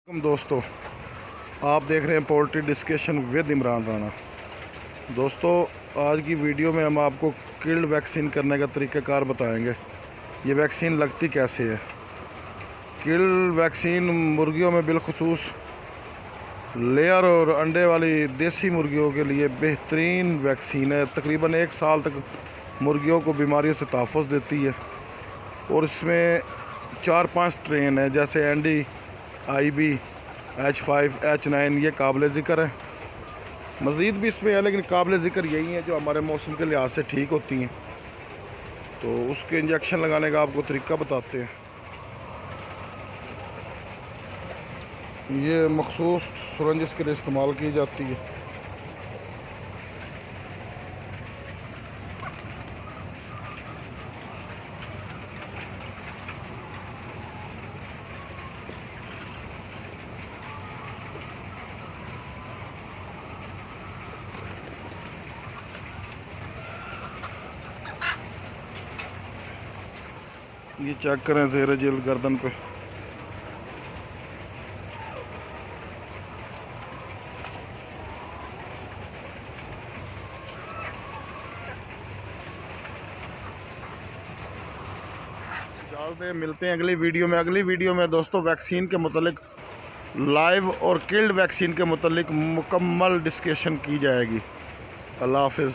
दोस्तों, आप देख रहे हैं poultry discussion with Imran Rana. दोस्तों, आज की वीडियो में हम आपको किल्ड वैक्सीन करने का तरीक़ाकार बताएंगे। ये वैक्सीन लगती कैसे है। किल्ड वैक्सीन मुर्गियों में बिलखुसूस लेयर और अंडे वाली देसी मुर्गियों के लिए बेहतरीन वैक्सीन है। तकरीबन 1 साल तक मुर्गियों को बीमारियों से तहफ़्फ़ुज़ देती है और इसमें 4-5 स्ट्रेन है, जैसे एंडी, IB, H5, H9। ये काबिल ज़िक्र है। मज़ीद भी इसमें है, लेकिन काबिल ज़िक्र यही है जो हमारे मौसम के लिहाज से ठीक होती हैं। तो उसके इंजेक्शन लगाने का आपको तरीका बताते हैं। ये मखसूस सुरंज इसके लिए इस्तेमाल की जाती है। ये चेक करें ज़ेर जिल्द गर्दन पे। मिलते हैं अगली वीडियो में दोस्तों, वैक्सीन के मुतल्लिक लाइव और किल्ड वैक्सीन के मुतल्लिक मुकम्मल डिस्कशन की जाएगी। अल्लाह हाफ़िज़।